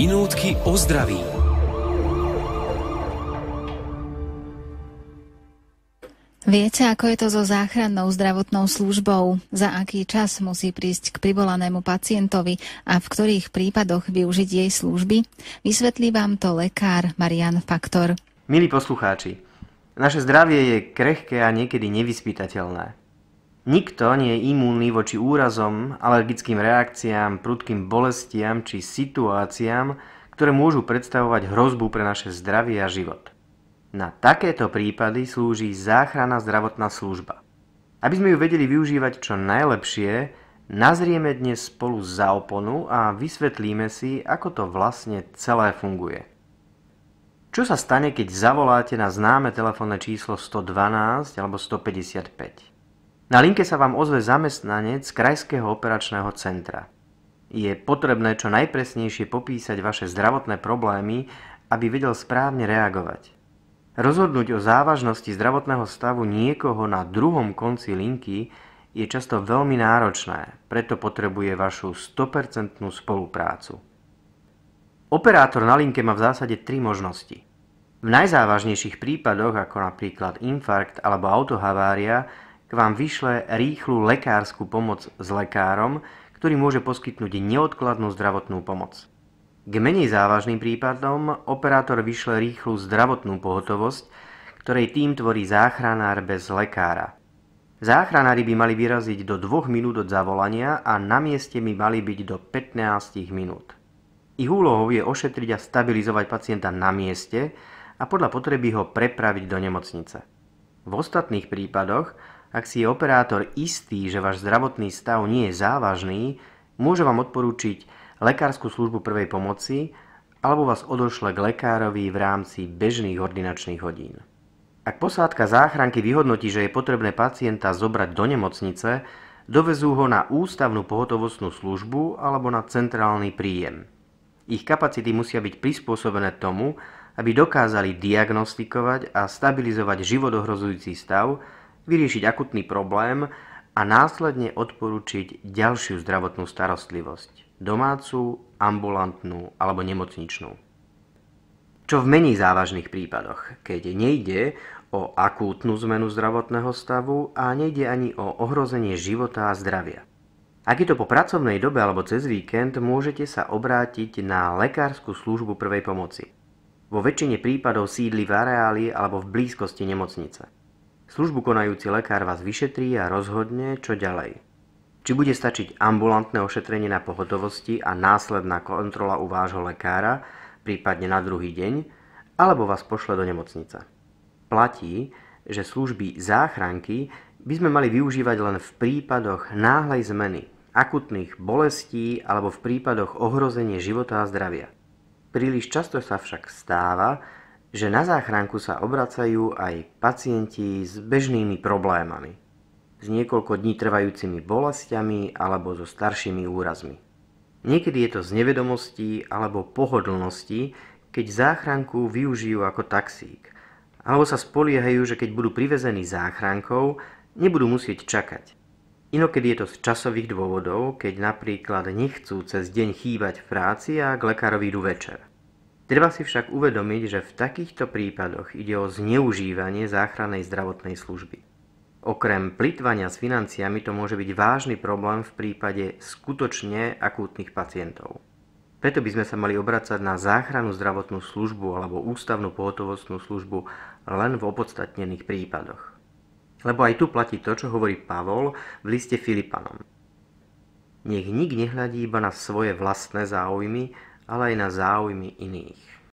Minútky o zdraví. Viete, ako je to so záchrannou zdravotnou službou? Za aký čas musí prísť k privolanému pacientovi a v ktorých prípadoch využiť jej služby? Vysvetlí vám to lekár Marian Faktor. Milí poslucháči, naše zdravie je krehké a niekedy nevyspytateľné. Nikto nie je imúnny voči úrazom, alergickým reakciám, prudkým bolestiam či situáciám, ktoré môžu predstavovať hrozbu pre naše zdravie a život. Na takéto prípady slúži záchranná zdravotná služba. Aby sme ju vedeli využívať čo najlepšie, nazrieme dnes spolu za oponu a vysvetlíme si, ako to vlastne celé funguje. Čo sa stane, keď zavoláte na známe telefónne číslo 112 alebo 155? Na linke sa vám ozve zamestnanec Krajského operačného centra. Je potrebné čo najpresnejšie popísať vaše zdravotné problémy, aby vedel správne reagovať. Rozhodnúť o závažnosti zdravotného stavu niekoho na druhom konci linky je často veľmi náročné, preto potrebuje vašu 100% spoluprácu. Operátor na linke má v zásade 3 možnosti. V najzávažnejších prípadoch, ako napríklad infarkt alebo autohavária, k vám vyšle rýchlu lekárskú pomoc s lekárom, ktorý môže poskytnúť neodkladnú zdravotnú pomoc. K menej závažným prípadom operátor vyšle rýchlu zdravotnú pohotovosť, ktorej tým tvorí záchranár bez lekára. Záchranári by mali vyraziť do 2 minút od zavolania a na mieste by mali byť do 15 minút. Ich úlohou je ošetriť a stabilizovať pacienta na mieste a podľa potreby ho prepraviť do nemocnice. V ostatných prípadoch, ak si je operátor istý, že váš zdravotný stav nie je závažný, môže vám odporúčiť lekárskú službu prvej pomoci alebo vás odošle k lekárovi v rámci bežných ordinačných hodín. Ak posádka záchranky vyhodnotí, že je potrebné pacienta zobrať do nemocnice, dovezú ho na ústavnú pohotovostnú službu alebo na centrálny príjem. Ich kapacity musia byť prispôsobené tomu, aby dokázali diagnostikovať a stabilizovať životohrozujúci stav, vyriešiť akutný problém a následne odporučiť ďalšiu zdravotnú starostlivosť. Domácu, ambulantnú alebo nemocničnú. Čo v menej závažných prípadoch, keď nejde o akútnu zmenu zdravotného stavu a nejde ani o ohrozenie života a zdravia. Ak je to po pracovnej dobe alebo cez víkend, môžete sa obrátiť na lekárskú službu prvej pomoci. Vo väčšine prípadov sídli v areáli alebo v blízkosti nemocnice. Službu konajúci lekár vás vyšetrí a rozhodne, čo ďalej. Či bude stačiť ambulantné ošetrenie na pohotovosti a následná kontrola u vášho lekára, prípadne na druhý deň, alebo vás pošle do nemocnice. Platí, že služby záchranky by sme mali využívať len v prípadoch náhlej zmeny, akutných bolestí alebo v prípadoch ohrozenia života a zdravia. Príliš často sa však stáva, že na záchranku sa obracajú aj pacienti s bežnými problémami, s niekoľko dní trvajúcimi bolestiami alebo so staršími úrazmi. Niekedy je to z nevedomostí alebo pohodlnosti, keď záchranku využijú ako taxík, alebo sa spoliehajú, že keď budú privezení záchrankou, nebudú musieť čakať. Inokedy je to z časových dôvodov, keď napríklad nechcú cez deň chýbať v práci a k lekárovi idú večer. Treba si však uvedomiť, že v takýchto prípadoch ide o zneužívanie záchrannej zdravotnej služby. Okrem plytvania s financiami to môže byť vážny problém v prípade skutočne akútnych pacientov. Preto by sme sa mali obracať na záchrannú zdravotnú službu alebo ústavnú pohotovostnú službu len v opodstatnených prípadoch. Lebo aj tu platí to, čo hovorí Pavol v liste Filipanom. Nech nik nehľadí iba na svoje vlastné záujmy, ale aj na záujmy iných.